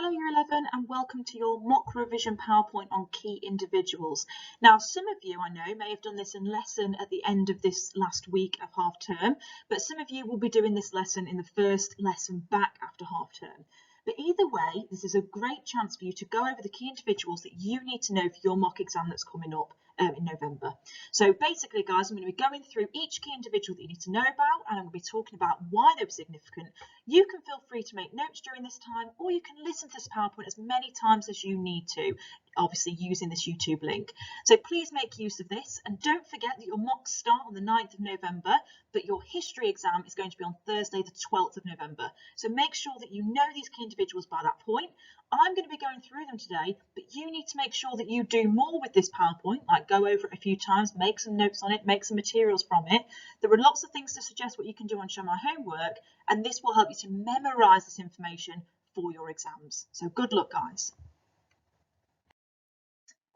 Hello Year 11 and welcome to your mock revision PowerPoint on key individuals. Now some of you I know may have done this in lesson at the end of this last week of half term, but some of you will be doing this lesson in the first lesson back after half term. But either way, this is a great chance for you to go over the key individuals that you need to know for your mock exam that's coming up in November. So basically guys, I'm going to be going through each key individual that you need to know about, and I'm going to be talking about why they were significant. You can feel free to make notes during this time, or you can listen to this PowerPoint as many times as you need to, obviously using this YouTube link. So please make use of this, and don't forget that your mocks start on the 9th of November, but your history exam is going to be on Thursday the 12th of November. So make sure that you know these key individuals by that point. I'm going to be going through them today, but you need to make sure that you do more with this PowerPoint, like go over it a few times, make some notes on it, make some materials from it. There are lots of things to suggest what you can do on Show My Homework, and this will help you to memorise this information for your exams. So good luck, guys.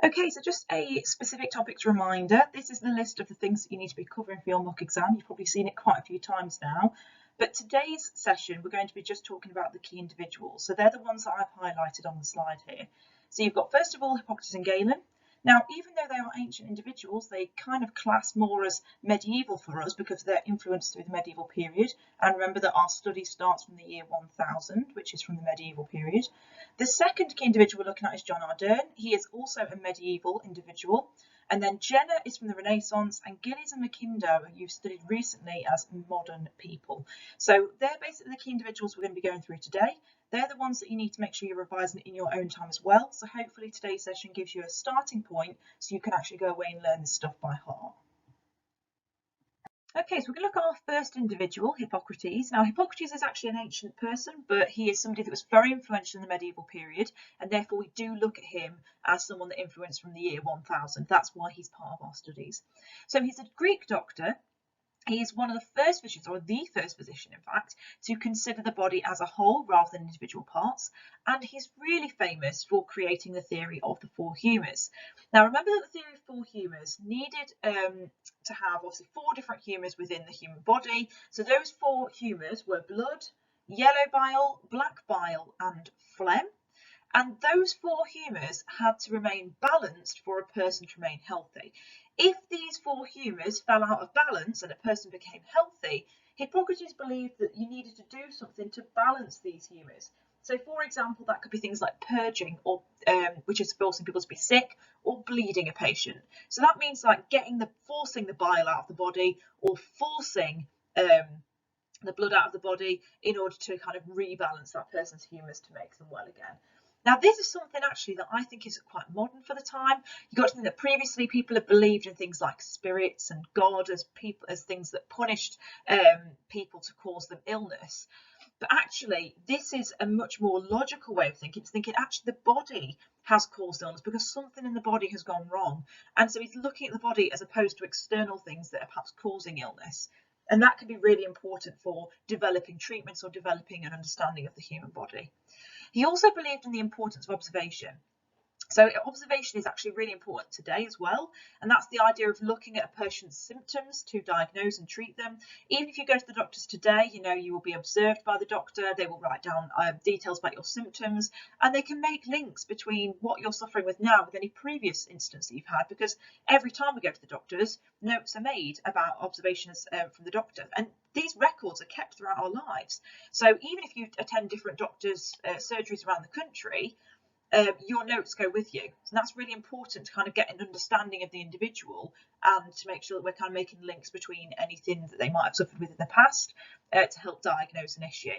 Okay, so just a specific topics reminder. This is the list of the things that you need to be covering for your mock exam. You've probably seen it quite a few times now. But today's session, we're going to be just talking about the key individuals. So they're the ones that I've highlighted on the slide here. So you've got, first of all, Hippocrates and Galen. Now, even though they are ancient individuals, they kind of class more as medieval for us because of their influence through the medieval period. And remember that our study starts from the year 1000, which is from the medieval period. The second key individual we're looking at is John Ardern. He is also a medieval individual. And then Jenner is from the Renaissance, and Gillies and Mackinder, who you've studied recently as modern people. So they're basically the key individuals we're going to be going through today. They're the ones that you need to make sure you're revising in your own time as well. So hopefully today's session gives you a starting point so you can actually go away and learn this stuff by heart. Okay, so we're going to look at our first individual, Hippocrates. Now, Hippocrates is actually an ancient person, but he is somebody that was very influential in the medieval period, and therefore we do look at him as someone that influenced from the year 1000. That's why he's part of our studies. So he's a Greek doctor. He is one of the first physicians, or the first physician in fact, to consider the body as a whole rather than individual parts, and he's really famous for creating the theory of the four humours. Now remember that the theory of four humours needed to have obviously four different humours within the human body. So those four humours were blood, yellow bile, black bile and phlegm. And those four humours had to remain balanced for a person to remain healthy. If these four humours fell out of balance and a person became healthy, Hippocrates believed that you needed to do something to balance these humours. So, for example, that could be things like purging, or which is forcing people to be sick, or bleeding a patient. So that means like forcing the bile out of the body, or forcing the blood out of the body in order to kind of rebalance that person's humours to make them well again. Now, this is something actually that I think is quite modern for the time. You've got to think that previously people have believed in things like spirits and God as things that punished people to cause them illness. But actually, this is a much more logical way of thinking. It's thinking actually the body has caused illness because something in the body has gone wrong. And so he's looking at the body as opposed to external things that are perhaps causing illness. And that can be really important for developing treatments or developing an understanding of the human body. He also believed in the importance of observation. So observation is actually really important today as well, and that's the idea of looking at a patient's symptoms to diagnose and treat them. Even if you go to the doctors today, you will be observed by the doctor. They will write down details about your symptoms, and they can make links between what you're suffering with now with any previous instance that you've had, because every time we go to the doctors, notes are made about observations from the doctor, and these records are kept throughout our lives. So even if you attend different doctors' surgeries around the country, your notes go with you. So that's really important to kind of get an understanding of the individual and to make sure that we're kind of making links between anything that they might have suffered with in the past to help diagnose an issue.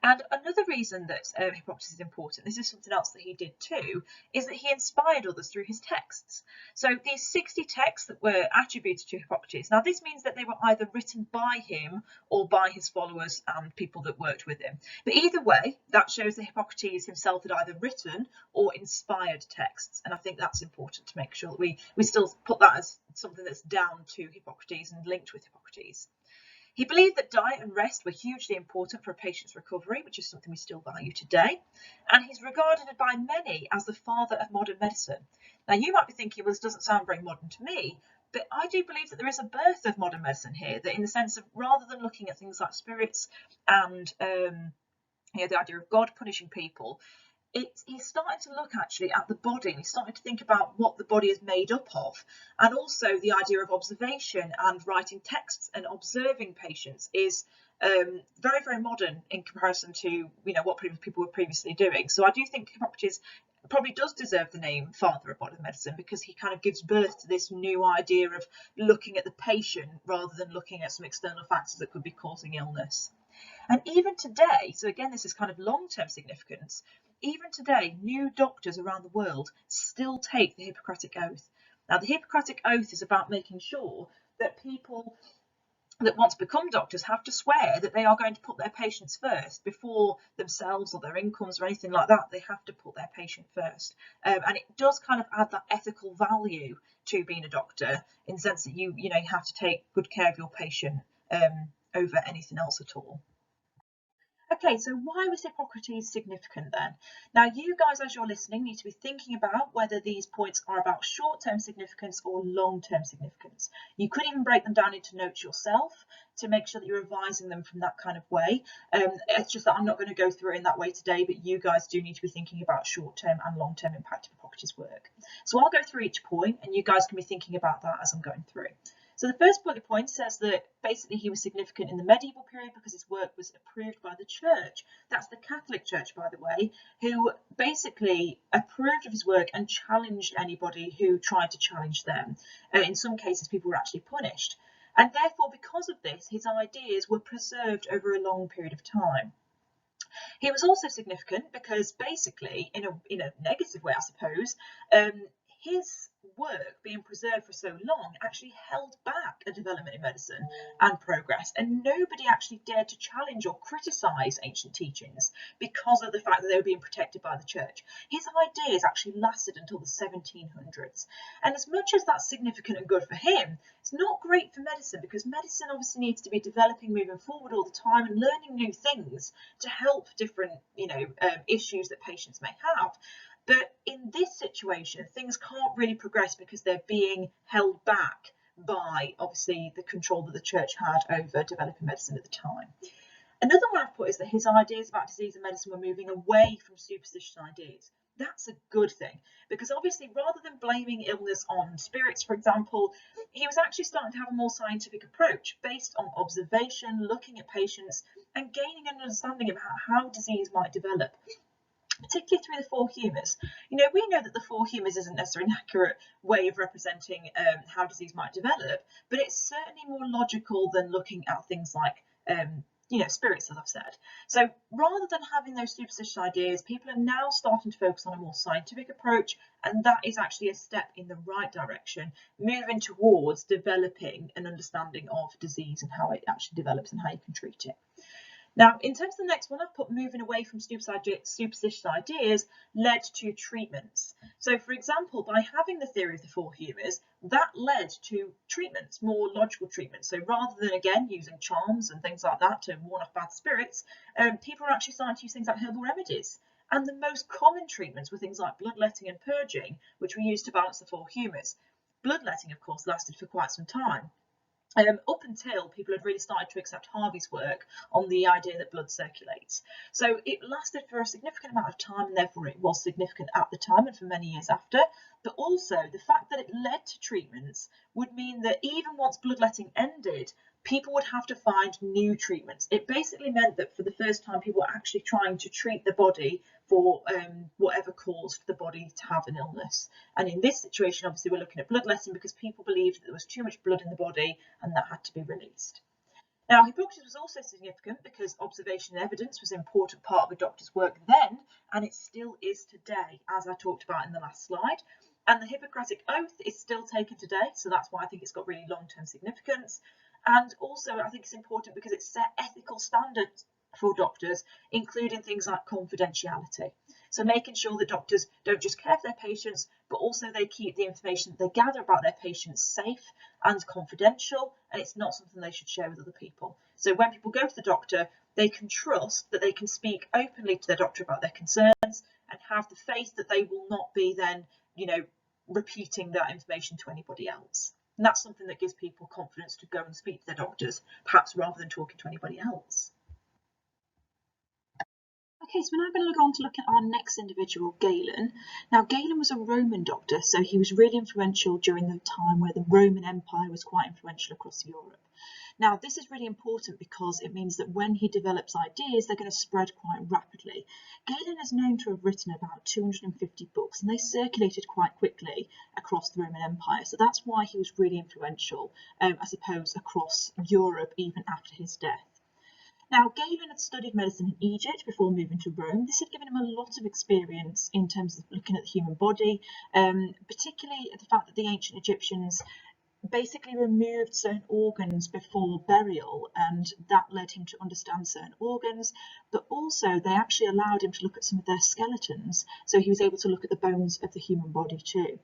And another reason that Hippocrates is important, this is something else that he did too, is that he inspired others through his texts. So these 60 texts that were attributed to Hippocrates, now this means that they were either written by him or by his followers and people that worked with him. But either way, that shows that Hippocrates himself had either written or inspired texts. And I think that's important to make sure that we still put that as something that's down to Hippocrates and linked with Hippocrates. He believed that diet and rest were hugely important for a patient's recovery, which is something we still value today. And he's regarded by many as the father of modern medicine. Now, you might be thinking, well, this doesn't sound very modern to me, but I do believe that there is a birth of modern medicine here, that in the sense of rather than looking at things like spirits and the idea of God punishing people, he's starting to look actually at the body, and he's starting to think about what the body is made up of, and also the idea of observation and writing texts and observing patients is very, very modern in comparison to what people were previously doing. So I do think Hippocrates probably does deserve the name father of modern medicine, because he kind of gives birth to this new idea of looking at the patient rather than looking at some external factors that could be causing illness. And even today, so again, this is kind of long-term significance, even today, new doctors around the world still take the Hippocratic Oath. Now, the Hippocratic Oath is about making sure that people that want to become doctors have to swear that they are going to put their patients first before themselves or their incomes or anything like that. They have to put their patient first. And it does kind of add that ethical value to being a doctor, in the sense that you have to take good care of your patient over anything else at all. Okay, so why was Hippocrates significant then? Now, you guys, as you're listening, need to be thinking about whether these points are about short-term significance or long-term significance. You could even break them down into notes yourself to make sure that you're revising them from that kind of way. It's just that I'm not going to go through it in that way today, but you guys do need to be thinking about short-term and long-term impact of Hippocrates' work. So I'll go through each point, and you guys can be thinking about that as I'm going through. So the first bullet point says that basically he was significant in the medieval period because his work was approved by the church. That's the Catholic Church, by the way, who basically approved of his work and challenged anybody who tried to challenge them. In some cases, people were actually punished. And therefore, because of this, his ideas were preserved over a long period of time. He was also significant because basically, in a negative way, I suppose, his work being preserved for so long actually held back a development in medicine and progress, and nobody actually dared to challenge or criticize ancient teachings because of the fact that they were being protected by the church. His ideas actually lasted until the 1700s, and as much as that's significant and good for him, it's not great for medicine, because medicine obviously needs to be developing, moving forward all the time, and learning new things to help different issues that patients may have. But in this situation, things can't really progress because they're being held back by, obviously, the control that the church had over developing medicine at the time. Another one I've put is that his ideas about disease and medicine were moving away from superstitious ideas. That's a good thing, because obviously, rather than blaming illness on spirits, for example, he was actually starting to have a more scientific approach based on observation, looking at patients, and gaining an understanding of how disease might develop, particularly through the four humours. We know that the four humours isn't necessarily an accurate way of representing how disease might develop, but it's certainly more logical than looking at things like spirits, as I've said. So rather than having those superstitious ideas, people are now starting to focus on a more scientific approach, and that is actually a step in the right direction, moving towards developing an understanding of disease and how it actually develops and how you can treat it. Now, in terms of the next one, I've put moving away from superstitious ideas led to treatments. So, for example, by having the theory of the four humours, that led to treatments, more logical treatments. So rather than, again, using charms and things like that to warn off bad spirits, people are actually starting to use things like herbal remedies. And the most common treatments were things like bloodletting and purging, which were used to balance the four humours. Bloodletting, of course, lasted for quite some time. Up until people had really started to accept Harvey's work on the idea that blood circulates. So it lasted for a significant amount of time, and therefore it was significant at the time and for many years after. But also the fact that it led to treatments would mean that even once bloodletting ended, people would have to find new treatments. It basically meant that for the first time, people were actually trying to treat the body for whatever caused the body to have an illness. And in this situation, obviously, we're looking at bloodletting because people believed that there was too much blood in the body and that had to be released. Now, Hippocrates was also significant because observation and evidence was an important part of a doctor's work then, and it still is today, as I talked about in the last slide. And the Hippocratic Oath is still taken today, so that's why I think it's got really long-term significance. And also, I think it's important because it set ethical standards for doctors, including things like confidentiality. So making sure that doctors don't just care for their patients, but also they keep the information that they gather about their patients safe and confidential, and it's not something they should share with other people. So when people go to the doctor, they can trust that they can speak openly to their doctor about their concerns and have the faith that they will not be then, repeating that information to anybody else. And that's something that gives people confidence to go and speak to their doctors, perhaps rather than talking to anybody else. Okay, so we're now going to go on to look at our next individual, Galen. Now, Galen was a Roman doctor, so he was really influential during the time where the Roman Empire was quite influential across Europe. Now, this is really important because it means that when he develops ideas, they're going to spread quite rapidly. Galen is known to have written about 250 books, and they circulated quite quickly across the Roman Empire. So that's why he was really influential, I suppose, across Europe even after his death. Now, Galen had studied medicine in Egypt before moving to Rome. This had given him a lot of experience in terms of looking at the human body, particularly the fact that the ancient Egyptians basically removed certain organs before burial, and that led him to understand certain organs, but also they actually allowed him to look at some of their skeletons, so he was able to look at the bones of the human body too.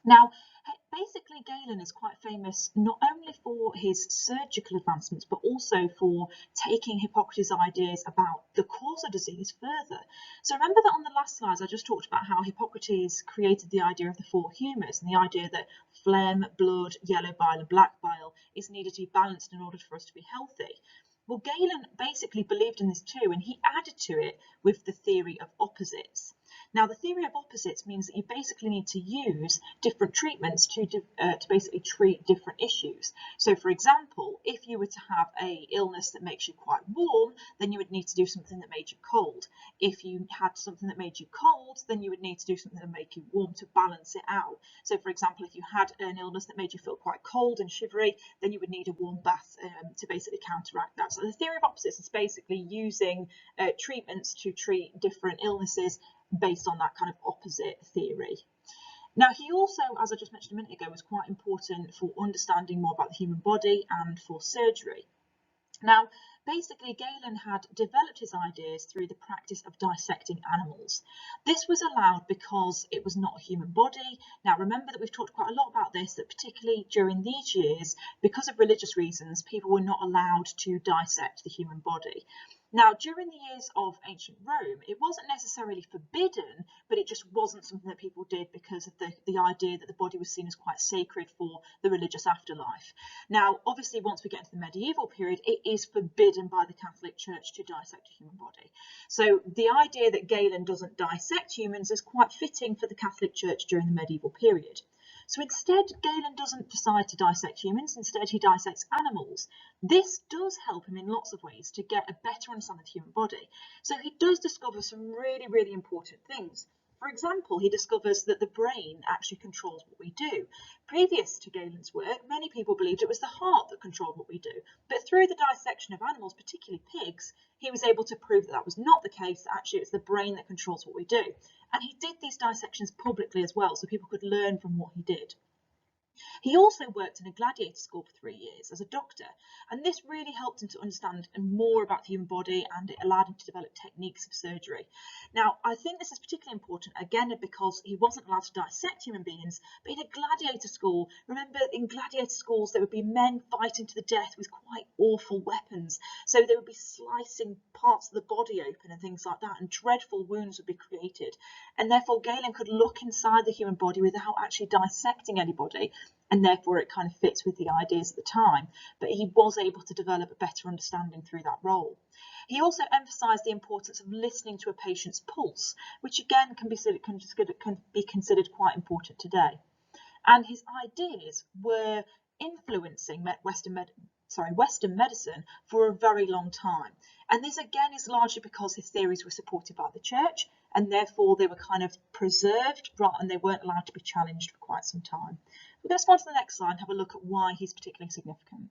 Now, basically, Galen is quite famous not only for his surgical advancements, but also for taking Hippocrates' ideas about the cause of disease further. So remember that on the last slides, I just talked about how Hippocrates created the idea of the four humours, and the idea that phlegm, blood, yellow bile, and black bile is needed to be balanced in order for us to be healthy. Well, Galen basically believed in this too, and he added to it with the theory of opposites. Now, the theory of opposites means that you basically need to use different treatments to basically treat different issues. So, for example, if you were to have an illness that makes you quite warm, then you would need to do something that made you cold. If you had something that made you cold, then you would need to do something that made you warm to balance it out. So, for example, if you had an illness that made you feel quite cold and shivery, then you would need a warm bath to basically counteract that. So the theory of opposites is basically using treatments to treat different illnesses based on that kind of opposite theory. Now, he also, as I just mentioned a minute ago, was quite important for understanding more about the human body and for surgery. Now, basically, Galen had developed his ideas through the practice of dissecting animals. This was allowed because it was not a human body. Now, remember that we've talked quite a lot about this, that particularly during these years, because of religious reasons, people were not allowed to dissect the human body. Now, during the years of ancient Rome, it wasn't necessarily forbidden, but it just wasn't something that people did because of the idea that the body was seen as quite sacred for the religious afterlife. Now, obviously, once we get into the medieval period, it is forbidden by the Catholic Church to dissect a human body. So the idea that Galen doesn't dissect humans is quite fitting for the Catholic Church during the medieval period. So instead, Galen doesn't decide to dissect humans, instead he dissects animals. This does help him in lots of ways to get a better understanding of the human body. So he does discover some really, really important things. For example, he discovers that the brain actually controls what we do. Previous to Galen's work, many people believed it was the heart that controlled what we do. But through the dissection of animals, particularly pigs, he was able to prove that that was not the case, that actually it's the brain that controls what we do. And he did these dissections publicly as well, so people could learn from what he did. He also worked in a gladiator school for 3 years as a doctor, and this really helped him to understand more about the human body, and it allowed him to develop techniques of surgery. Now, I think this is particularly important, again, because he wasn't allowed to dissect human beings, but in a gladiator school, remember in gladiator schools there would be men fighting to the death with quite awful weapons, so they would be slicing parts of the body open and things like that, and dreadful wounds would be created, and therefore Galen could look inside the human body without actually dissecting anybody, and therefore it kind of fits with the ideas at the time, but he was able to develop a better understanding through that role. He also emphasised the importance of listening to a patient's pulse, which again can be considered quite important today. And his ideas were influencing Western medicine for a very long time. And this again is largely because his theories were supported by the church, and therefore they were kind of preserved, and they weren't allowed to be challenged for quite some time. We're going to go on to the next slide and have a look at why he's particularly significant.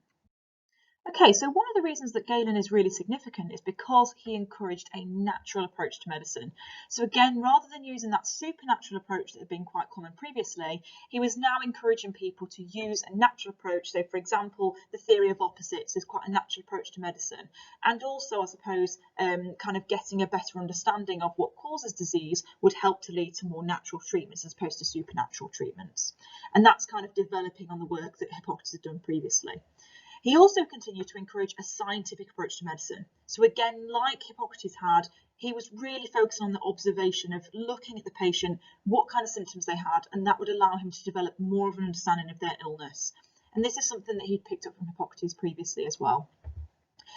Okay, so one of the reasons that Galen is really significant is because he encouraged a natural approach to medicine. So again, rather than using that supernatural approach that had been quite common previously, he was now encouraging people to use a natural approach. So for example, the theory of opposites is quite a natural approach to medicine. And also, I suppose, kind of getting a better understanding of what causes disease would help to lead to more natural treatments as opposed to supernatural treatments. And that's kind of developing on the work that Hippocrates had done previously. He also continued to encourage a scientific approach to medicine. So again, like Hippocrates had, he was really focusing on the observation of looking at the patient, what kind of symptoms they had, and that would allow him to develop more of an understanding of their illness. And this is something that he'd picked up from Hippocrates previously as well.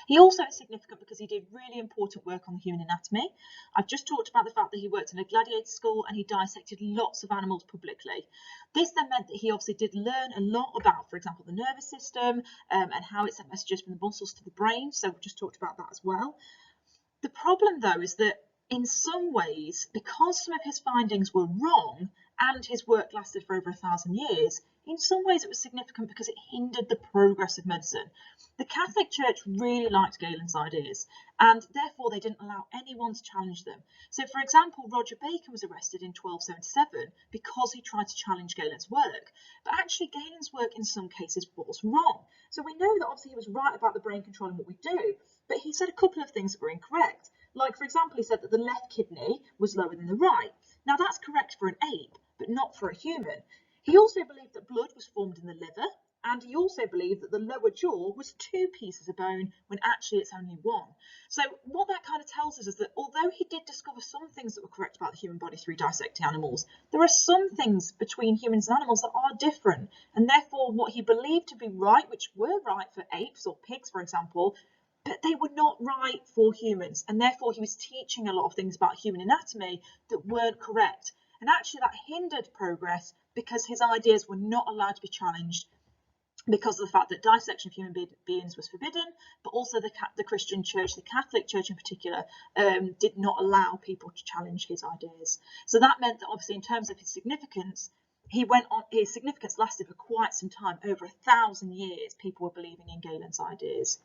He also is significant because he did really important work on the human anatomy. I've just talked about the fact that he worked in a gladiator school and he dissected lots of animals publicly. This then meant that he obviously did learn a lot about, for example, the nervous system and how it sent messages from the muscles to the brain. So we've just talked about that as well. The problem, though, is that in some ways, because some of his findings were wrong and his work lasted for over 1,000 years, in some ways it was significant because it hindered the progress of medicine. The Catholic Church really liked Galen's ideas, and therefore they didn't allow anyone to challenge them. So, for example, Roger Bacon was arrested in 1277 because he tried to challenge Galen's work. But actually, Galen's work in some cases was wrong. So we know that obviously he was right about the brain controlling what we do, but he said a couple of things that were incorrect. Like, for example, he said that the left kidney was lower than the right. Now, that's correct for an ape, but not for a human. He also believed that blood was formed in the liver, and he also believed that the lower jaw was 2 pieces of bone when actually it's only 1. So what that kind of tells us is that although he did discover some things that were correct about the human body through dissecting animals, there are some things between humans and animals that are different, and therefore what he believed to be right, which were right for apes or pigs, for example, but they were not right for humans, and therefore he was teaching a lot of things about human anatomy that weren't correct. And actually that hindered progress because his ideas were not allowed to be challenged because of the fact that dissection of human beings was forbidden, but also the Christian Church, the Catholic Church in particular, did not allow people to challenge his ideas. So that meant that obviously in terms of his significance, his significance lasted for quite some time, over 1,000 years, people were believing in Galen's ideas.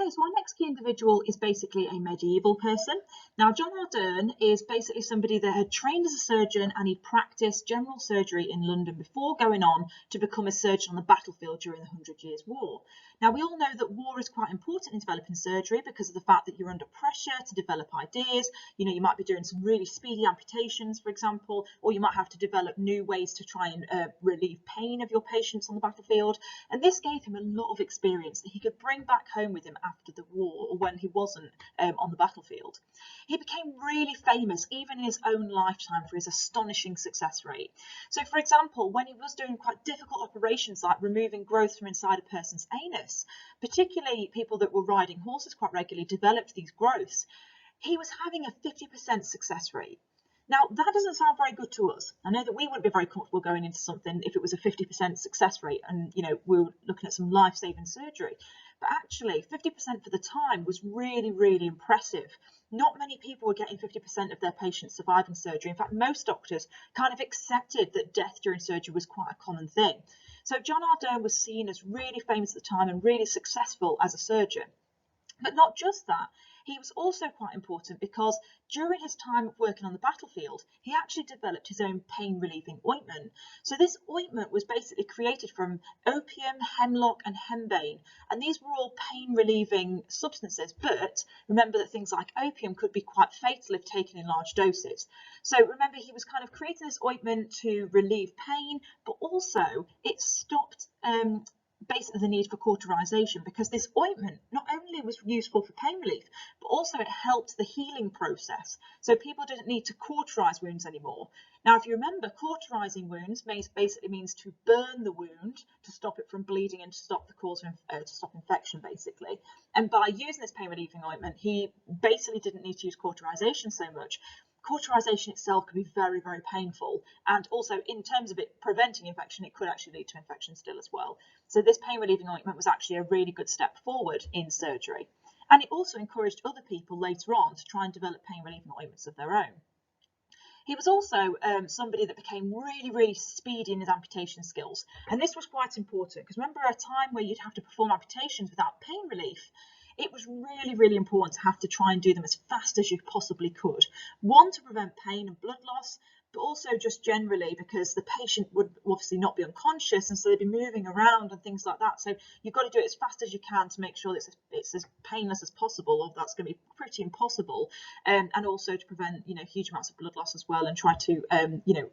Okay, so our next key individual is basically a medieval person. Now, John Ardern is basically somebody that had trained as a surgeon and he practiced general surgery in London before going on to become a surgeon on the battlefield during the 100 Years' War. Now, we all know that war is quite important in developing surgery because of the fact that you're under pressure to develop ideas. You know, you might be doing some really speedy amputations, for example, or you might have to develop new ways to try and relieve pain of your patients on the battlefield. And this gave him a lot of experience that he could bring back home with him after the war or when he wasn't on the battlefield. He became really famous even in his own lifetime for his astonishing success rate. So, for example, when he was doing quite difficult operations like removing growth from inside a person's anus, particularly people that were riding horses quite regularly developed these growths, he was having a 50% success rate. Now, that doesn't sound very good to us. I know that we wouldn't be very comfortable going into something if it was a 50% success rate and, you know, we were looking at some life-saving surgery. But actually, 50% for the time was really, really impressive. Not many people were getting 50% of their patients surviving surgery. In fact, most doctors kind of accepted that death during surgery was quite a common thing. So John Ardern was seen as really famous at the time and really successful as a surgeon. But not just that, he was also quite important because during his time of working on the battlefield, he actually developed his own pain-relieving ointment. So this ointment was basically created from opium, hemlock and henbane, and these were all pain-relieving substances, but remember that things like opium could be quite fatal if taken in large doses. So remember, he was kind of creating this ointment to relieve pain, but also it stopped basically the need for cauterization, because this ointment not only was useful for pain relief, but also it helped the healing process. So people didn't need to cauterize wounds anymore. Now, if you remember, cauterizing wounds basically means to burn the wound to stop it from bleeding and to stop the cause of to stop infection, basically. And by using this pain relieving ointment, he basically didn't need to use cauterization so much. Cauterization itself could be very, very painful, and also in terms of it preventing infection, it could actually lead to infection still as well. So this pain relieving ointment was actually a really good step forward in surgery, and it also encouraged other people later on to try and develop pain relieving ointments of their own. He was also somebody that became really, really speedy in his amputation skills, and this was quite important because remember a time where you'd have to perform amputations without pain relief. It was really, really important to have to try and do them as fast as you possibly could. One, to prevent pain and blood loss, but also just generally because the patient would obviously not be unconscious and so they'd be moving around and things like that. So you've got to do it as fast as you can to make sure that it's as painless as possible, or that's going to be pretty impossible. And also to prevent, you know, huge amounts of blood loss as well, and try to, you know,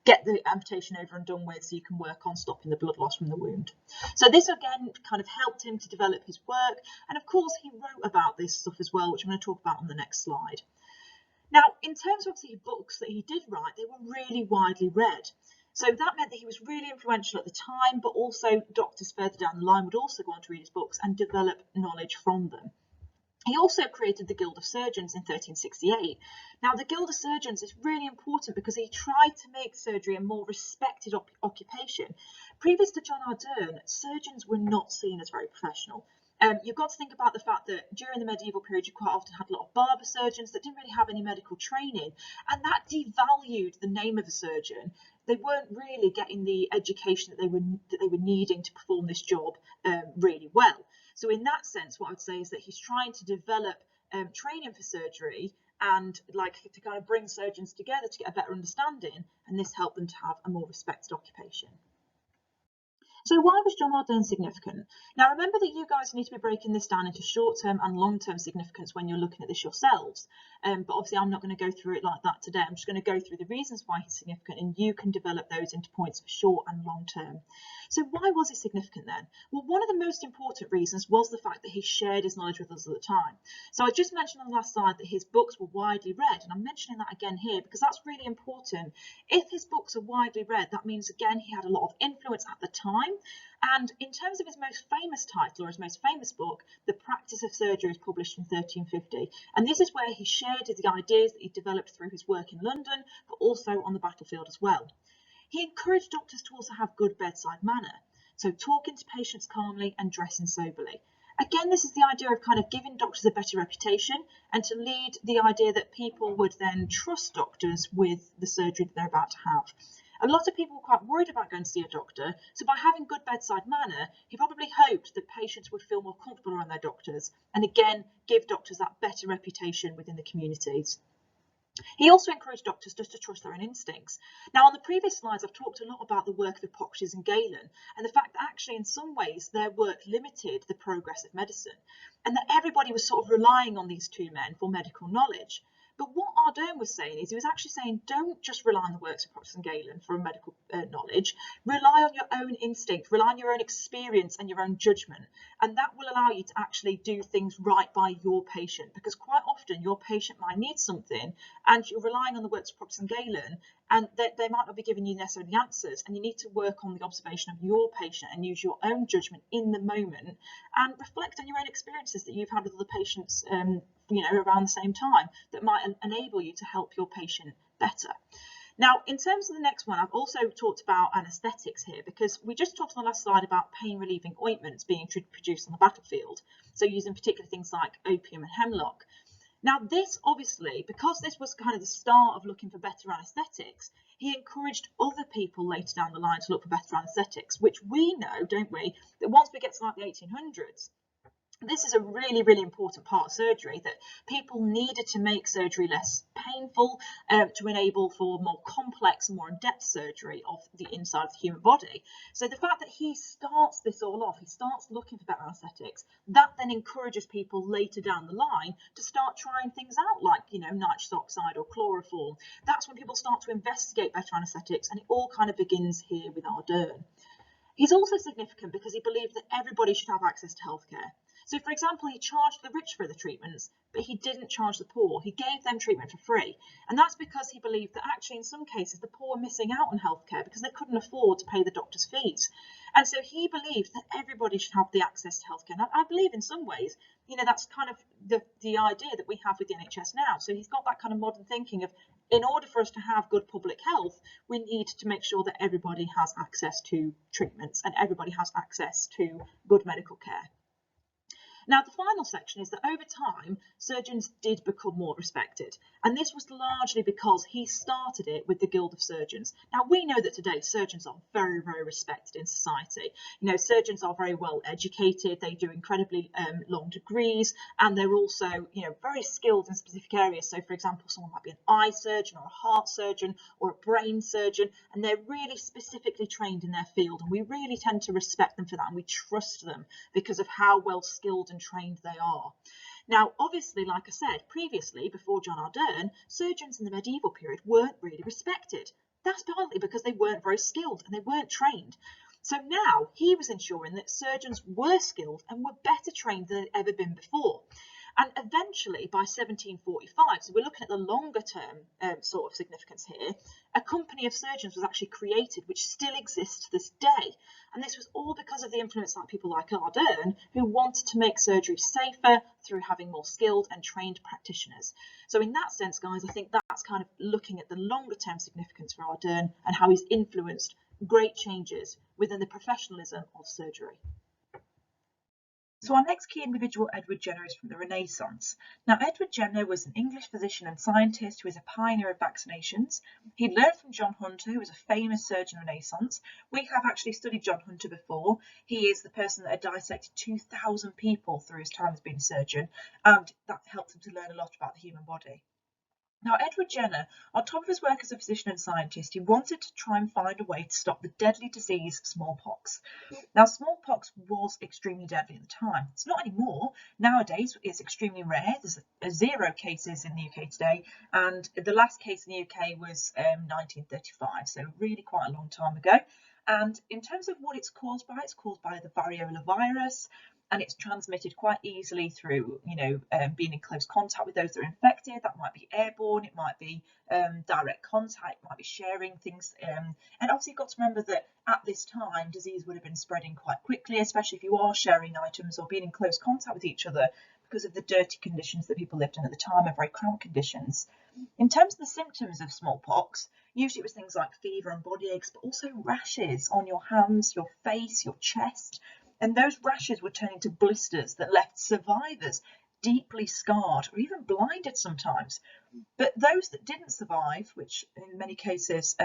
get the amputation over and done with so you can work on stopping the blood loss from the wound. So this again kind of helped him to develop his work, and of course he wrote about this stuff as well, which I'm going to talk about on the next slide. Now, in terms of the books that he did write, they were really widely read. So that meant that he was really influential at the time, but also doctors further down the line would also go on to read his books and develop knowledge from them. He also created the Guild of Surgeons in 1368. Now, the Guild of Surgeons is really important because he tried to make surgery a more respected occupation. Previous to John Ardern, surgeons were not seen as very professional. You've got to think about the fact that during the medieval period, you quite often had a lot of barber surgeons that didn't really have any medical training, and that devalued the name of a surgeon. They weren't really getting the education that they were needing to perform this job really well. So in that sense, what I would say is that he's trying to develop training for surgery and to kind of bring surgeons together to get a better understanding, and this helped them to have a more respected occupation. So why was John Ardern significant? Now remember that you guys need to be breaking this down into short-term and long-term significance when you're looking at this yourselves. But obviously I'm not going to go through it like that today. I'm just going to go through the reasons why he's significant, and you can develop those into points for short and long-term. So why was he significant then? Well, one of the most important reasons was the fact that he shared his knowledge with us at the time. So I just mentioned on the last slide that his books were widely read, and I'm mentioning that again here because that's really important. If his books are widely read, that means again he had a lot of influence at the time. And in terms of his most famous title, or his most famous book, The Practice of Surgery, was published in 1350. And this is where he shared the ideas that he developed through his work in London, but also on the battlefield as well. He encouraged doctors to also have good bedside manner, so talking to patients calmly and dressing soberly. Again, this is the idea of kind of giving doctors a better reputation and to lead the idea that people would then trust doctors with the surgery that they're about to have. A lot of people were quite worried about going to see a doctor, so by having good bedside manner, he probably hoped that patients would feel more comfortable around their doctors and again give doctors that better reputation within the communities. He also encouraged doctors just to trust their own instincts. Now, on the previous slides, I've talked a lot about the work of Hippocrates and Galen and the fact that actually in some ways their work limited the progress of medicine and that everybody was sort of relying on these two men for medical knowledge. But what Ardern was saying is he was actually saying don't just rely on the works of Hippocrates and Galen for medical knowledge, rely on your own instinct, rely on your own experience and your own judgment, and that will allow you to actually do things right by your patient, because quite often your patient might need something and you're relying on the works of Hippocrates and Galen and they might not be giving you necessarily the answers, and you need to work on the observation of your patient and use your own judgment in the moment and reflect on your own experiences that you've had with other patients around the same time that might enable you to help your patient better. Now, in terms of the next one, I've also talked about anaesthetics here because we just talked on the last slide about pain-relieving ointments being produced on the battlefield, so using particular things like opium and hemlock. Now, this obviously, because this was kind of the start of looking for better anaesthetics, he encouraged other people later down the line to look for better anaesthetics, which we know, don't we, that once we get to like the 1800s, this is a really, really important part of surgery, that people needed to make surgery less painful to enable for more complex and more in-depth surgery of the inside of the human body. So the fact that he starts this all off, he starts looking for better anaesthetics, that then encourages people later down the line to start trying things out like, nitrous oxide or chloroform. That's when people start to investigate better anaesthetics, and it all kind of begins here with Ardern. He's also significant because he believed that everybody should have access to healthcare. So, for example, he charged the rich for the treatments, but he didn't charge the poor. He gave them treatment for free. And that's because he believed that actually in some cases the poor were missing out on healthcare because they couldn't afford to pay the doctor's fees. And so he believed that everybody should have the access to healthcare. And I believe in some ways, that's kind of the idea that we have with the NHS now. So he's got that kind of modern thinking of, in order for us to have good public health, we need to make sure that everybody has access to treatments and everybody has access to good medical care. Now, the final section is that over time, surgeons did become more respected. And this was largely because he started it with the Guild of Surgeons. Now, we know that today surgeons are very, very respected in society. Surgeons are very well educated. They do incredibly long degrees, and they're also, very skilled in specific areas. So, for example, someone might be an eye surgeon or a heart surgeon or a brain surgeon, and they're really specifically trained in their field. And we really tend to respect them for that, and we trust them because of how well skilled and trained they are. Now, obviously, like I said previously, before John Ardern, surgeons in the medieval period weren't really respected. That's partly because they weren't very skilled and they weren't trained. So now he was ensuring that surgeons were skilled and were better trained than they'd ever been before. And eventually, by 1745, so we're looking at the longer term sort of significance here, a company of surgeons was actually created, which still exists to this day. And this was all because of the influence of people like Boden, who wanted to make surgery safer through having more skilled and trained practitioners. So in that sense, guys, I think that's kind of looking at the longer term significance for Boden and how he's influenced great changes within the professionalism of surgery. So our next key individual, Edward Jenner, is from the Renaissance. Now, Edward Jenner was an English physician and scientist who was a pioneer of vaccinations. He'd learned from John Hunter, who was a famous surgeon in the Renaissance. We have actually studied John Hunter before. He is the person that had dissected 2,000 people through his time as being a surgeon, and that helped him to learn a lot about the human body. Now, Edward Jenner, on top of his work as a physician and scientist, he wanted to try and find a way to stop the deadly disease smallpox. Now, smallpox was extremely deadly at the time. It's not anymore. Nowadays, it's extremely rare. There's 0 cases in the UK today, and the last case in the UK was 1935, so really quite a long time ago. And in terms of what it's caused by the variola virus, and it's transmitted quite easily through, being in close contact with those that are infected. That might be airborne, it might be direct contact, it might be sharing things. And obviously you've got to remember that at this time, disease would have been spreading quite quickly, especially if you are sharing items or being in close contact with each other, because of the dirty conditions that people lived in at the time, and very cramped conditions. In terms of the symptoms of smallpox, usually it was things like fever and body aches, but also rashes on your hands, your face, your chest. And those rashes would turn into blisters that left survivors deeply scarred or even blinded sometimes. But those that didn't survive, which in many cases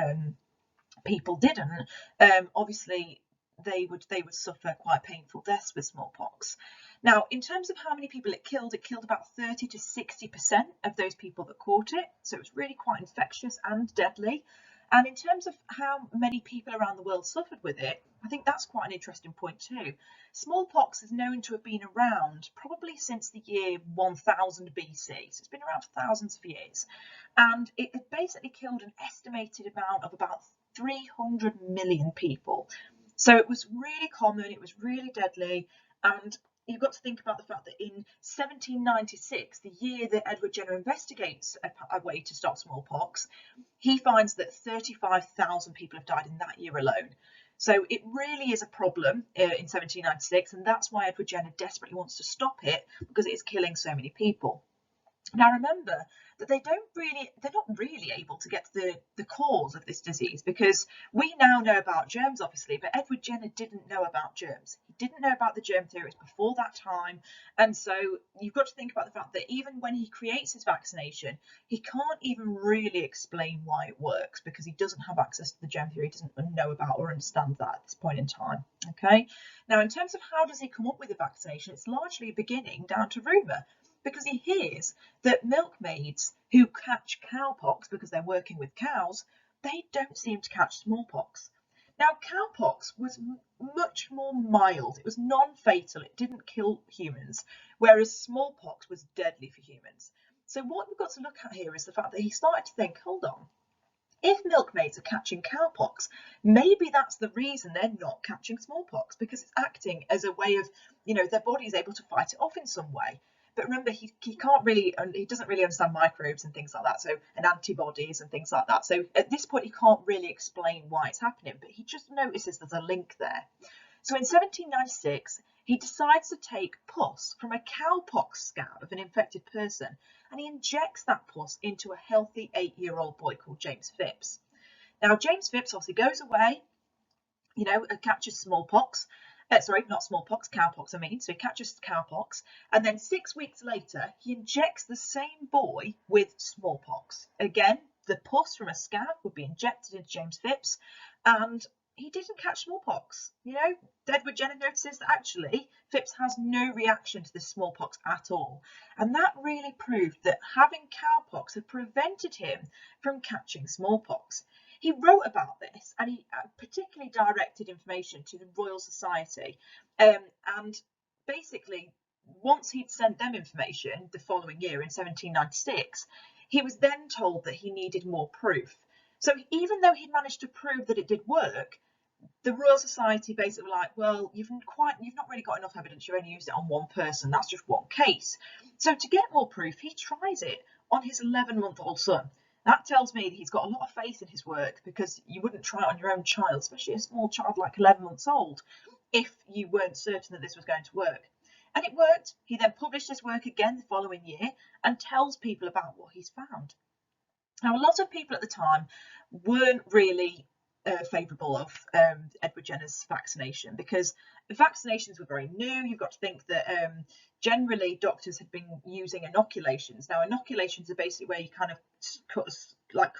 people didn't, obviously they would suffer quite painful deaths with smallpox. Now, in terms of how many people it killed about 30 to 60% of those people that caught it. So it was really quite infectious and deadly. And in terms of how many people around the world suffered with it, I think that's quite an interesting point too. Smallpox is known to have been around probably since the year 1000 BC. So it's been around for thousands of years. And it basically killed an estimated amount of about 300 million people. So it was really common, it was really deadly, and you've got to think about the fact that in 1796, the year that Edward Jenner investigates a way to stop smallpox, he finds that 35,000 people have died in that year alone. So it really is a problem in 1796, and that's why Edward Jenner desperately wants to stop it, because it is killing so many people. Now remember that they're not really able to get to the cause of this disease, because we now know about germs, obviously, but Edward Jenner didn't know about germs. He didn't know about the germ theories before that time. And so you've got to think about the fact that even when he creates his vaccination, he can't even really explain why it works, because he doesn't have access to the germ theory, he doesn't know about or understand that at this point in time. Okay. Now, in terms of how does he come up with the vaccination, it's largely beginning down to rumour, because he hears that milkmaids who catch cowpox because they're working with cows, they don't seem to catch smallpox. Now, cowpox was much more mild. It was non-fatal. It didn't kill humans, whereas smallpox was deadly for humans. So what we've got to look at here is the fact that he started to think, hold on, if milkmaids are catching cowpox, maybe that's the reason they're not catching smallpox, because it's acting as a way of, their body is able to fight it off in some way. But remember, he doesn't really understand microbes and things like that, and antibodies and things like that. So at this point, he can't really explain why it's happening, but he just notices there's a link there. So in 1796, he decides to take pus from a cowpox scab of an infected person, and he injects that pus into a healthy 8-year-old boy called James Phipps. Now, James Phipps obviously goes away, catches smallpox. Not smallpox, cowpox, So he catches cowpox, and then 6 weeks later, he injects the same boy with smallpox. Again, the pus from a scab would be injected into James Phipps, and he didn't catch smallpox. Edward Jenner notices that actually Phipps has no reaction to the smallpox at all. And that really proved that having cowpox had prevented him from catching smallpox. He wrote about this, and he particularly directed information to the Royal Society. And basically, once he'd sent them information the following year in 1796, he was then told that he needed more proof. So even though he'd managed to prove that it did work, the Royal Society basically were like, well, you've not really got enough evidence. You only used it on one person. That's just one case. So to get more proof, he tries it on his 11-month-old son. That tells me that he's got a lot of faith in his work, because you wouldn't try it on your own child, especially a small child like 11 months old, if you weren't certain that this was going to work. And it worked. He then published his work again the following year and tells people about what he's found. Now, a lot of people at the time weren't really favourable of Edward Jenner's vaccination, because vaccinations were very new. You've got to think that generally doctors had been using inoculations. Now, inoculations are basically where you kind of cut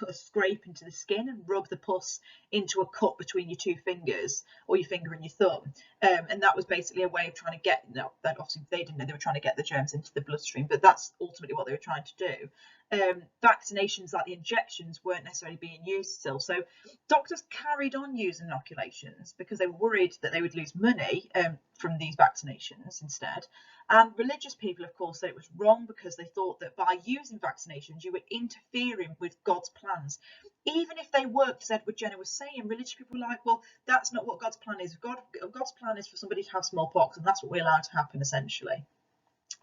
a scrape into the skin and rub the pus into a cut between your two fingers, or your finger and your thumb. And that was basically a way of trying to get, that obviously they didn't know they were trying to get the germs into the bloodstream, but that's ultimately what they were trying to do. Vaccinations like the injections weren't necessarily being used still. So doctors carried on using inoculations because they were worried that they would lose money from these vaccinations instead. And religious people, of course, said it was wrong, because they thought that by using vaccinations, you were interfering with God's plans. Even if they worked, as Edward Jenner was saying, religious people were like, well, that's not what God's plan is. God's plan is for somebody to have smallpox, and that's what we allow to happen, essentially.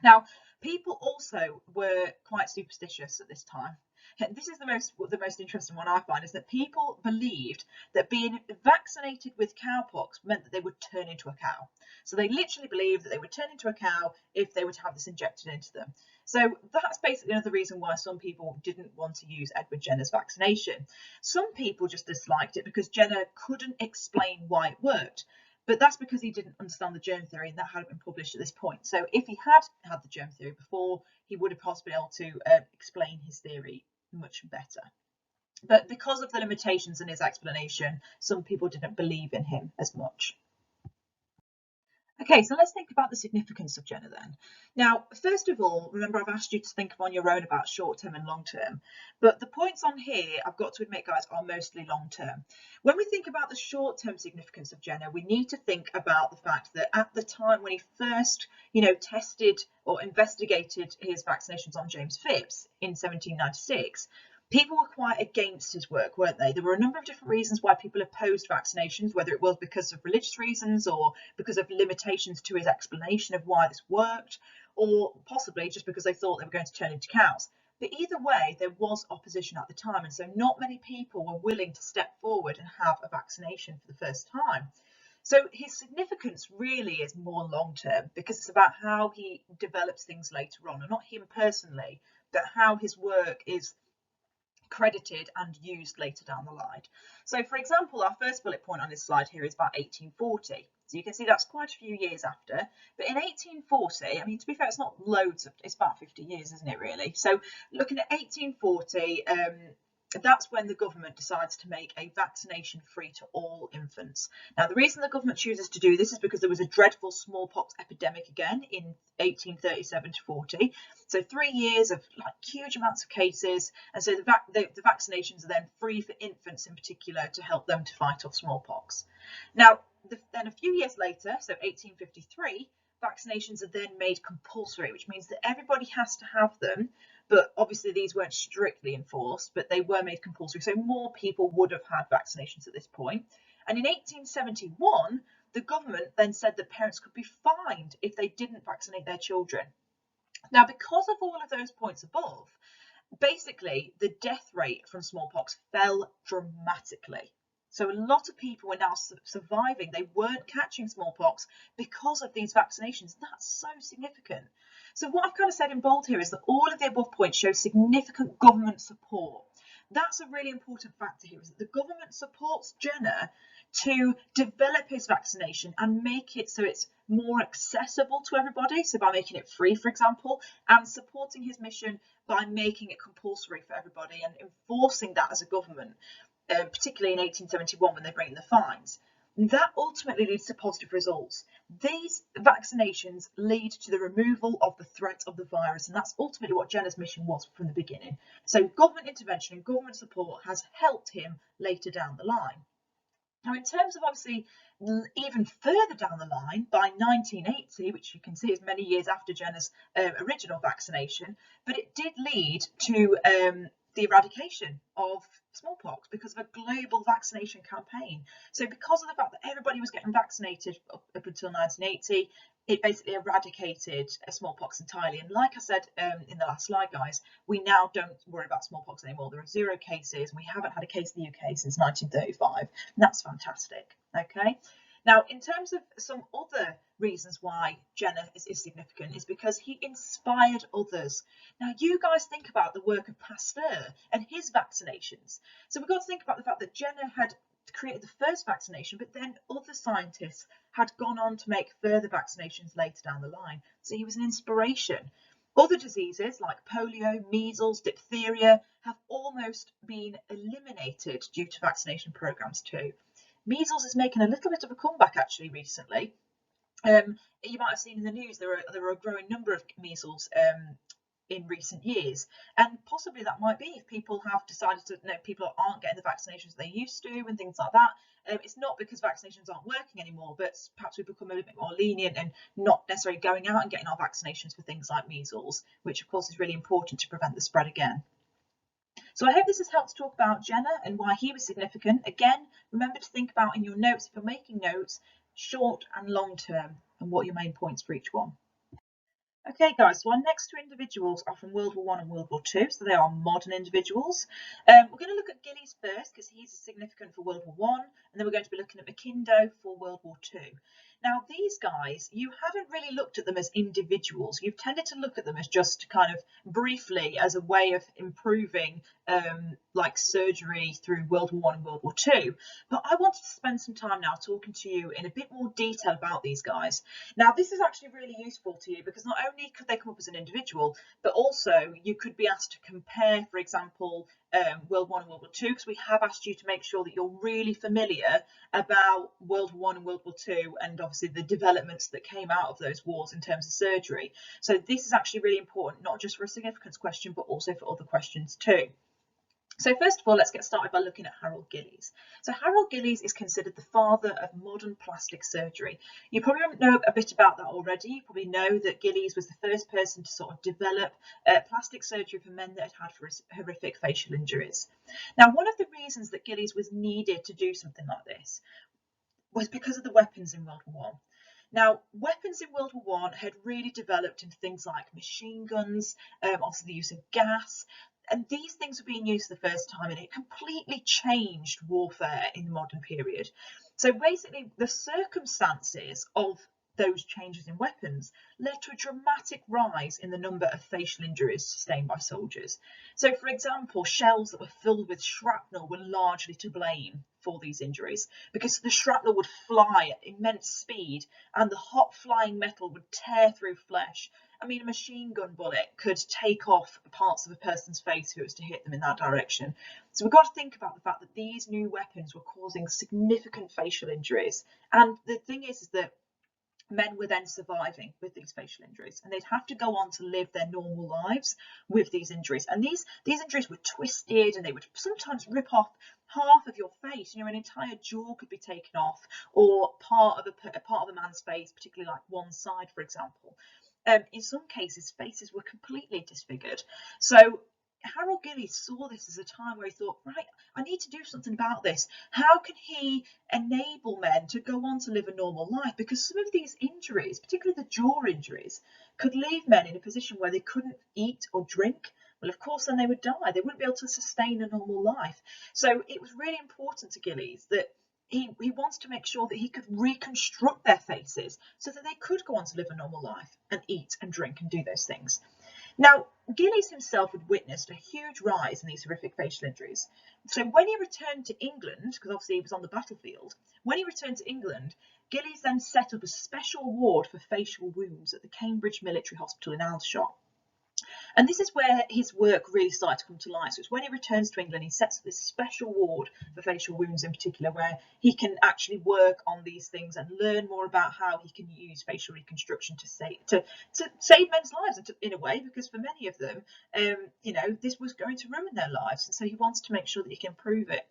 Now, people also were quite superstitious at this time. And this is the most interesting one I find, is that people believed that being vaccinated with cowpox meant that they would turn into a cow. So they literally believed that they would turn into a cow if they were to have this injected into them. So that's basically another reason why some people didn't want to use Edward Jenner's vaccination. Some people just disliked it because Jenner couldn't explain why it worked. But that's because he didn't understand the germ theory, and that hadn't been published at this point. So if he had had the germ theory before, he would have possibly been able to explain his theory much better. But because of the limitations in his explanation, some people didn't believe in him as much. Okay, so let's think about the significance of Jenner then. Now, first of all, remember I've asked you to think on your own about short-term and long-term, but the points on here, I've got to admit, guys, are mostly long-term. When we think about the short-term significance of Jenner, we need to think about the fact that at the time when he first, tested or investigated his vaccinations on James Phipps in 1796, people were quite against his work, weren't they? There were a number of different reasons why people opposed vaccinations, whether it was because of religious reasons or because of limitations to his explanation of why this worked, or possibly just because they thought they were going to turn into cows. But either way, there was opposition at the time, and so not many people were willing to step forward and have a vaccination for the first time. So his significance really is more long-term, because it's about how he develops things later on, and not him personally, but how his work is credited and used later down the line. So, for example, our first bullet point on this slide here is about 1840. So you can see that's quite a few years after. But in 1840, I mean, to be fair, it's not loads of, it's about 50 years, isn't it, really? So looking at 1840, that's when the government decides to make a vaccination free to all infants. Now, the reason the government chooses to do this is because there was a dreadful smallpox epidemic again in 1837 to 40. So 3 years of huge amounts of cases, and so the vaccinations are then free for infants in particular to help them to fight off smallpox. Now, then a few years later, so 1853, vaccinations are then made compulsory, which means that everybody has to have them. But obviously these weren't strictly enforced, but they were made compulsory. So more people would have had vaccinations at this point. And in 1871, the government then said that parents could be fined if they didn't vaccinate their children. Now, because of all of those points above, basically the death rate from smallpox fell dramatically. So a lot of people were now surviving. They weren't catching smallpox because of these vaccinations. That's so significant. So what I've kind of said in bold here is that all of the above points show significant government support. That's a really important factor here, is that the government supports Jenner to develop his vaccination and make it so it's more accessible to everybody. So by making it free, for example, and supporting his mission by making it compulsory for everybody and enforcing that as a government, particularly in 1871 when they bring in the fines. That ultimately leads to positive results. These vaccinations lead to the removal of the threat of the virus, and that's ultimately what Jenner's mission was from the beginning. So government intervention and government support has helped him later down the line. Now, in terms of obviously even further down the line, by 1980, which you can see is many years after Jenner's original vaccination, but it did lead to the eradication of smallpox because of a global vaccination campaign. So because of the fact that everybody was getting vaccinated up until 1980, it basically eradicated smallpox entirely. And like I said in the last slide, guys, we now don't worry about smallpox anymore. There are 0 cases, and we haven't had a case in the UK since 1935. And that's fantastic. Okay. Now, in terms of some other reasons why Jenner is significant, is because he inspired others. Now, you guys think about the work of Pasteur and his vaccinations. So we've got to think about the fact that Jenner had created the first vaccination, but then other scientists had gone on to make further vaccinations later down the line. So he was an inspiration. Other diseases like polio, measles, diphtheria have almost been eliminated due to vaccination programs too. Measles is making a little bit of a comeback actually recently. You might have seen in the news there are a growing number of measles in recent years, and possibly that might be if people have decided to, people aren't getting the vaccinations they used to and things like that. It's not because vaccinations aren't working anymore, but perhaps we've become a little bit more lenient and not necessarily going out and getting our vaccinations for things like measles, which of course is really important to prevent the spread again. So I hope this has helped to talk about Jenner and why he was significant. Again, remember to think about in your notes, if you're making notes, short and long term, and what are your main points for each one. Okay, guys, so our next two individuals are from World War I and World War II, so they are modern individuals. We're going to look at Gillies first because he's significant for World War I, and then we're going to be looking at Mackindo for World War II. Now, these guys, you haven't really looked at them as individuals. You've tended to look at them as just kind of briefly as a way of improving like surgery through World War I and World War II. But I wanted to spend some time now talking to you in a bit more detail about these guys. Now, this is actually really useful to you because not only could they come up as an individual, but also you could be asked to compare, for example, World War I and World War II, because we have asked you to make sure that you're really familiar about World War I and World War II and obviously the developments that came out of those wars in terms of surgery. So this is actually really important, not just for a significance question, but also for other questions too. So first of all, let's get started by looking at Harold Gillies. So Harold Gillies is considered the father of modern plastic surgery. You probably know a bit about that already. You probably know that Gillies was the first person to sort of develop plastic surgery for men that had horrific facial injuries. Now, one of the reasons that Gillies was needed to do something like this was because of the weapons in World War I. Now, weapons in World War I had really developed into things like machine guns, obviously the use of gas. And these things were being used for the first time, and it completely changed warfare in the modern period. So basically, the circumstances of those changes in weapons led to a dramatic rise in the number of facial injuries sustained by soldiers. So, for example, shells that were filled with shrapnel were largely to blame for these injuries because the shrapnel would fly at immense speed and the hot flying metal would tear through flesh. I mean, a machine gun bullet could take off parts of a person's face if it was to hit them in that direction. So we've got to think about the fact that these new weapons were causing significant facial injuries. And the thing is that men were then surviving with these facial injuries, and they'd have to go on to live their normal lives with these injuries. And these injuries were twisted, and they would sometimes rip off half of your face. You know, an entire jaw could be taken off, or part of a man's face, particularly like one side, for example. In some cases, faces were completely disfigured. So Harold Gillies saw this as a time where he thought, right, I need to do something about this. How can he enable men to go on to live a normal life? Because some of these injuries, particularly the jaw injuries, could leave men in a position where they couldn't eat or drink. Well, of course, then they would die. They wouldn't be able to sustain a normal life. So it was really important to Gillies that he wants to make sure that he could reconstruct their faces so that they could go on to live a normal life and eat and drink and do those things. Now, Gillies himself had witnessed a huge rise in these horrific facial injuries. So when he returned to England, because obviously he was on the battlefield, when he returned to England, Gillies then set up a special ward for facial wounds at the Cambridge Military Hospital in Aldershot. And this is where his work really started to come to light. So it's when he returns to England, he sets up this special ward for facial wounds in particular, where he can actually work on these things and learn more about how he can use facial reconstruction to save men's lives in a way, because for many of them, this was going to ruin their lives. And so he wants to make sure that he can improve it.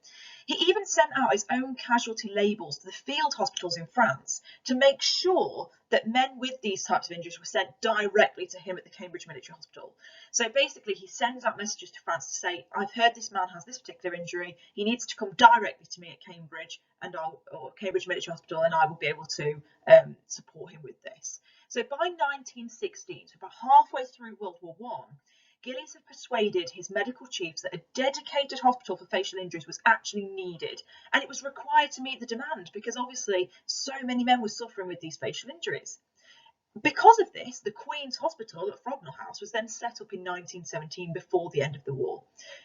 He even sent out his own casualty labels to the field hospitals in France to make sure that men with these types of injuries were sent directly to him at the Cambridge Military Hospital. So basically, he sends out messages to France to say, I've heard this man has this particular injury. He needs to come directly to me at Cambridge or Cambridge Military Hospital, and I will be able to support him with this. So by 1916, so about halfway through World War I, Gillies had persuaded his medical chiefs that a dedicated hospital for facial injuries was actually needed, and it was required to meet the demand because obviously so many men were suffering with these facial injuries. Because of this, the Queen's Hospital at Frognall House was then set up in 1917 before the end of the war.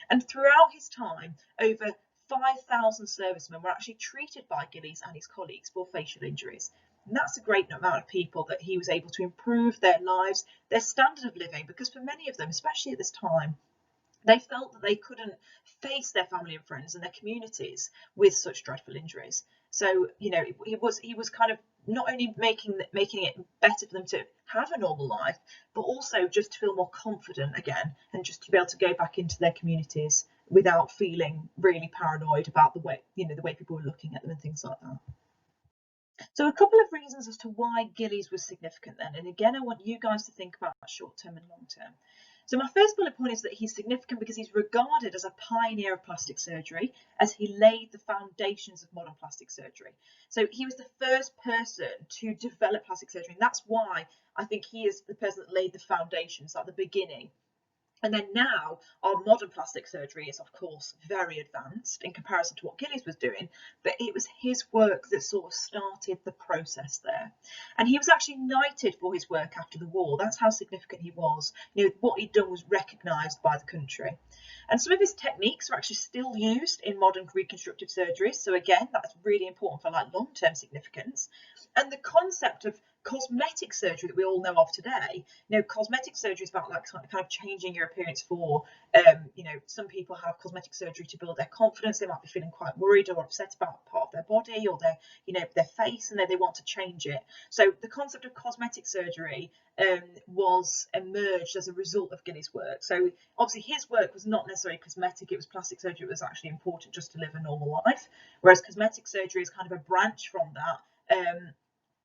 And throughout his time, over 5,000 servicemen were actually treated by Gillies and his colleagues for facial injuries. And that's a great amount of people that he was able to improve their lives, their standard of living, because for many of them, especially at this time, they felt that they couldn't face their family and friends and their communities with such dreadful injuries. So, you know, he was kind of not only making it better for them to have a normal life, but also just to feel more confident again and just to be able to go back into their communities without feeling really paranoid about the way people were looking at them and things like that. So a couple of reasons as to why Gillies was significant then. And again, I want you guys to think about short term and long term. So my first bullet point is that he's significant because he's regarded as a pioneer of plastic surgery, as he laid the foundations of modern plastic surgery. So he was the first person to develop plastic surgery, and that's why I think he is the person that laid the foundations at the beginning. And then now our modern plastic surgery is, of course, very advanced in comparison to what Gillies was doing, but it was his work that sort of started the process there. And he was actually knighted for his work after the war. That's how significant he was. You know, what he'd done was recognised by the country. And some of his techniques are actually still used in modern reconstructive surgeries. So again, that's really important for like long-term significance. And the concept of cosmetic surgery that we all know of today, you know, cosmetic surgery is about like kind of changing your appearance for, you know, some people have cosmetic surgery to build their confidence. They might be feeling quite worried or upset about part of their body or their, you know, their face, and they want to change it. So the concept of cosmetic surgery was emerged as a result of Gillies' work. So obviously his work was not necessarily cosmetic, it was plastic surgery. It was actually important just to live a normal life, whereas cosmetic surgery is kind of a branch from that.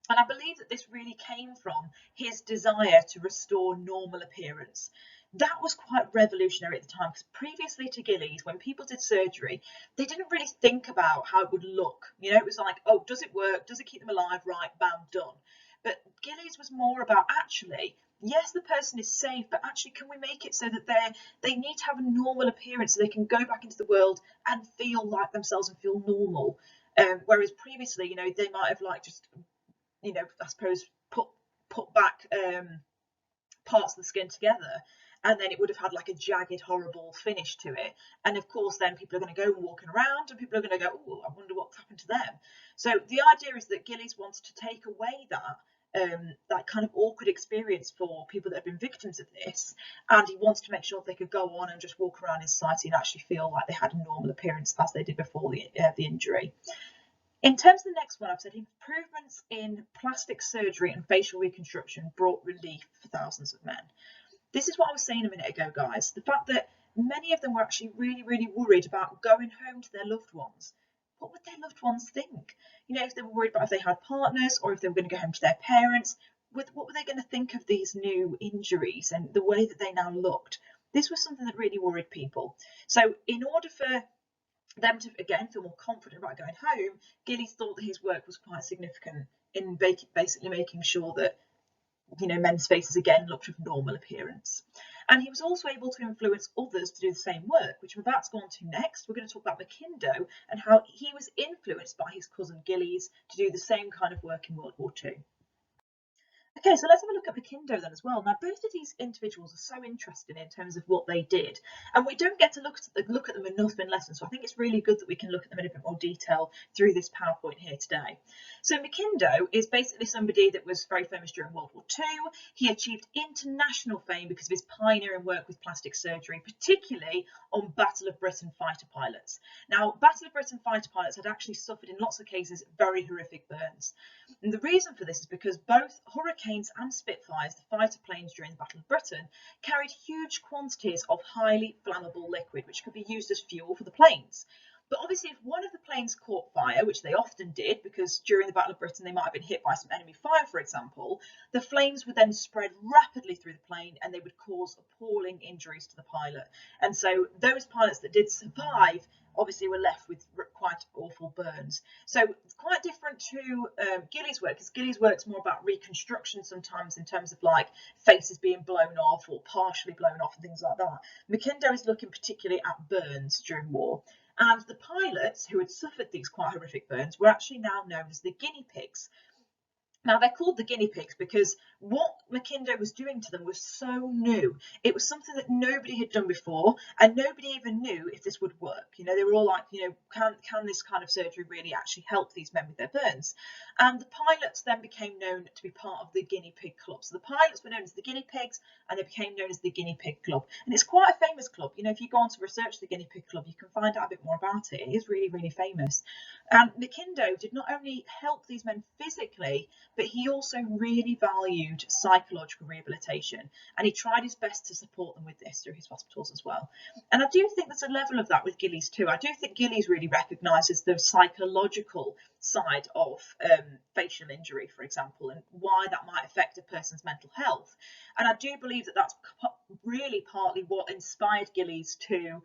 And I believe that this really came from his desire to restore normal appearance. That was quite revolutionary at the time, because previously to Gillies, when people did surgery, they didn't really think about how it would look. You know, it was like, oh, does it work? Does it keep them alive? Right, bam, done. But Gillies was more about actually, yes, the person is safe, but actually, can we make it so that they need to have a normal appearance so they can go back into the world and feel like themselves and feel normal. Whereas previously, you know, they might have like just, you know, I suppose put back parts of the skin together, and then it would have had like a jagged, horrible finish to it. And of course, then people are going to go walking around, and people are going to go, oh, I wonder what's happened to them. So the idea is that Gillies wants to take away that kind of awkward experience for people that have been victims of this, and he wants to make sure they could go on and just walk around in society and actually feel like they had a normal appearance as they did before the injury. In terms of the next one, I've said improvements in plastic surgery and facial reconstruction brought relief for thousands of men. This is what I was saying a minute ago, guys. The fact that many of them were actually really, really worried about going home to their loved ones. What would their loved ones think? You know, if they were worried about if they had partners or if they were going to go home to their parents, what were they going to think of these new injuries and the way that they now looked? This was something that really worried people. So in order for them to again feel more confident about going home, Gillies thought that his work was quite significant in basically making sure that, you know, men's faces again looked of normal appearance. And he was also able to influence others to do the same work, which we're about to go on to next. We're going to talk about Mackindo and how he was influenced by his cousin Gillies to do the same kind of work in World War II. Okay, so let's have a look at Mackindo then as well. Now, both of these individuals are so interesting in terms of what they did, and we don't get to look at them enough in lessons, so I think it's really good that we can look at them in a bit more detail through this PowerPoint here today. So Mackindo is basically somebody that was very famous during World War II. He achieved international fame because of his pioneering work with plastic surgery, particularly on Battle of Britain fighter pilots. Now, Battle of Britain fighter pilots had actually suffered in lots of cases very horrific burns. And the reason for this is because both Hurricanes and Spitfires, the fighter planes during the Battle of Britain, carried huge quantities of highly flammable liquid, which could be used as fuel for the planes. But obviously, if one of the planes caught fire, which they often did, because during the Battle of Britain they might have been hit by some enemy fire, for example, the flames would then spread rapidly through the plane and they would cause appalling injuries to the pilot. And so those pilots that did survive obviously were left with quite awful burns. So it's quite different to Gillies' work, because Gillies' work's more about reconstruction sometimes in terms of like faces being blown off or partially blown off and things like that. Mackindo is looking particularly at burns during war. And the pilots who had suffered these quite horrific burns were actually now known as the guinea pigs. Now, they're called the guinea pigs because what Mackindo was doing to them was so new. It was something that nobody had done before, and nobody even knew if this would work. You know, they were all like, you know, can this kind of surgery really actually help these men with their burns? And the pilots then became known to be part of the guinea pig club. So the pilots were known as the guinea pigs, and they became known as the guinea pig club. And it's quite a famous club. You know, if you go on to research the guinea pig club, you can find out a bit more about it. It is really, really famous. And Mackindo did not only help these men physically, but he also really valued psychological rehabilitation, and he tried his best to support them with this through his hospitals as well. And I do think there's a level of that with Gillies too. I do think Gillies really recognises the psychological side of facial injury, for example, and why that might affect a person's mental health. And I do believe that that's really partly what inspired Gillies to,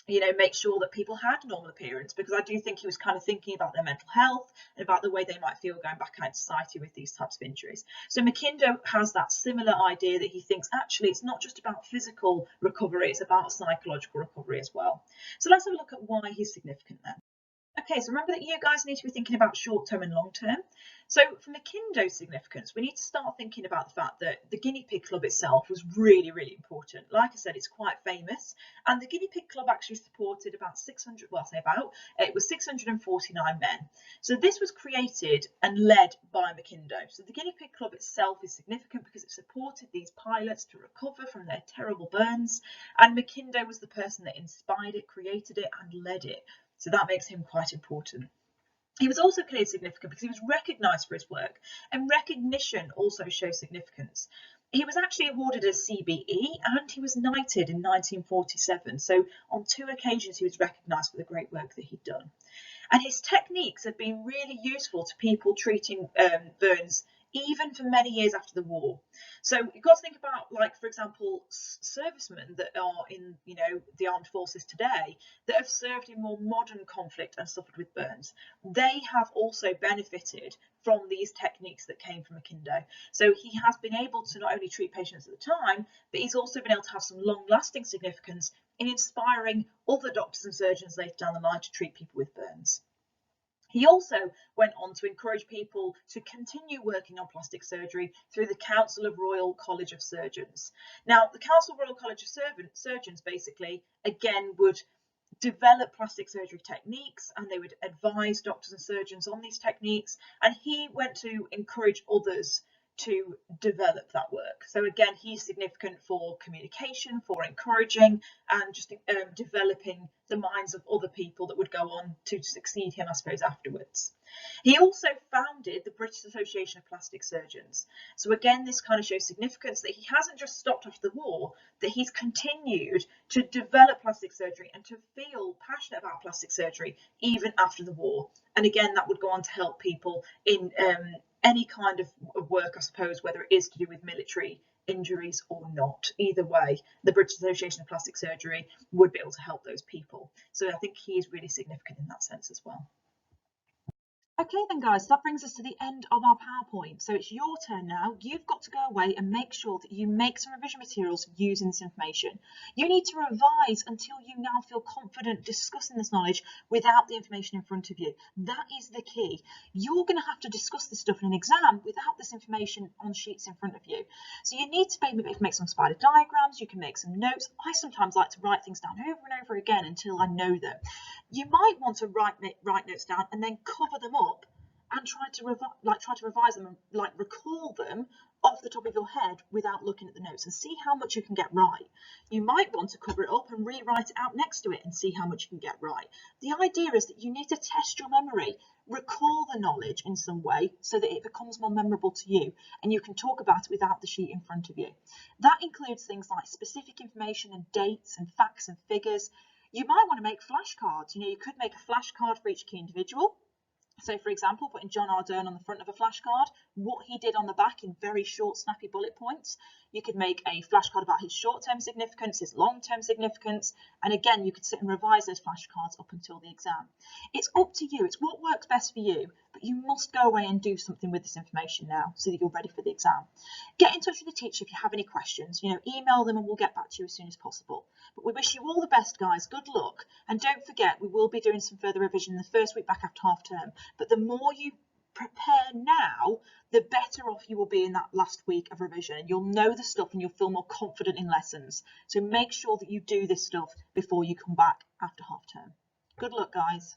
you know, make sure that people had normal appearance, because I do think he was kind of thinking about their mental health and about the way they might feel going back out into society with these types of injuries. So Mackindo has that similar idea that he thinks actually it's not just about physical recovery, it's about psychological recovery as well. So let's have a look at why he's significant then. Okay, so remember that you guys need to be thinking about short-term and long-term. So for Mackindo's significance, we need to start thinking about the fact that the Guinea Pig Club itself was really, really important. Like I said, it's quite famous, and the Guinea Pig Club actually supported about 600, well, I say about, it was 649 men. So this was created and led by Mackindo. So the Guinea Pig Club itself is significant because it supported these pilots to recover from their terrible burns, and Mackindo was the person that inspired it, created it, and led it. So that makes him quite important. He was also clearly significant because he was recognised for his work, and recognition also shows significance. He was actually awarded a CBE and he was knighted in 1947. So on 2 occasions he was recognised for the great work that he'd done. And his techniques have been really useful to people treating burns even for many years after the war. So you've got to think about, like, for example, servicemen that are in, you know, the armed forces today that have served in more modern conflict and suffered with burns. They have also benefited from these techniques that came from Mackindo. So he has been able to not only treat patients at the time, but he's also been able to have some long-lasting significance in inspiring other doctors and surgeons later down the line to treat people with burns. He also went on to encourage people to continue working on plastic surgery through the Council of Royal College of Surgeons. Now, the Council of Royal College of Surgeons basically, again, would develop plastic surgery techniques, and they would advise doctors and surgeons on these techniques, and he went to encourage others to develop that work. So again, he's significant for communication, for encouraging, and just developing the minds of other people that would go on to succeed him, I suppose, afterwards. He also founded the British Association of Plastic Surgeons. So again, this kind of shows significance that he hasn't just stopped after the war, that he's continued to develop plastic surgery and to feel passionate about plastic surgery even after the war. And again, that would go on to help people in any kind of work, I suppose, whether it is to do with military injuries or not. Either way, the British Association of Plastic Surgery would be able to help those people. So I think he is really significant in that sense as well. Okay then guys, that brings us to the end of our PowerPoint. So it's your turn now. You've got to go away and make sure that you make some revision materials using this information. You need to revise until you now feel confident discussing this knowledge without the information in front of you. That is the key. You're going to have to discuss this stuff in an exam without this information on sheets in front of you. So you need to maybe make some spider diagrams, you can make some notes. I sometimes like to write things down over and over again until I know them. You might want to write notes down and then cover them up and try to revise them and recall them off the top of your head without looking at the notes, and see how much you can get right. You might want to cover it up and rewrite it out next to it and see how much you can get right. The idea is that you need to test your memory, recall the knowledge in some way so that it becomes more memorable to you and you can talk about it without the sheet in front of you. That includes things like specific information and dates and facts and figures. You might want to make flashcards. You know, you could make a flashcard for each key individual. So, for example, putting John Ardern on the front of a flashcard, what he did on the back in very short, snappy bullet points. You could make a flashcard about his short-term significance, his long-term significance, and again, you could sit and revise those flashcards up until the exam. It's up to you. It's what works best for you, but you must go away and do something with this information now so that you're ready for the exam. Get in touch with the teacher if you have any questions. You know, email them and we'll get back to you as soon as possible. But we wish you all the best, guys. Good luck. And don't forget, we will be doing some further revision in the first week back after half term. But the more you prepare now, the better off you will be in that last week of revision. You'll know the stuff and you'll feel more confident in lessons. So make sure that you do this stuff before you come back after half term. Good luck, guys.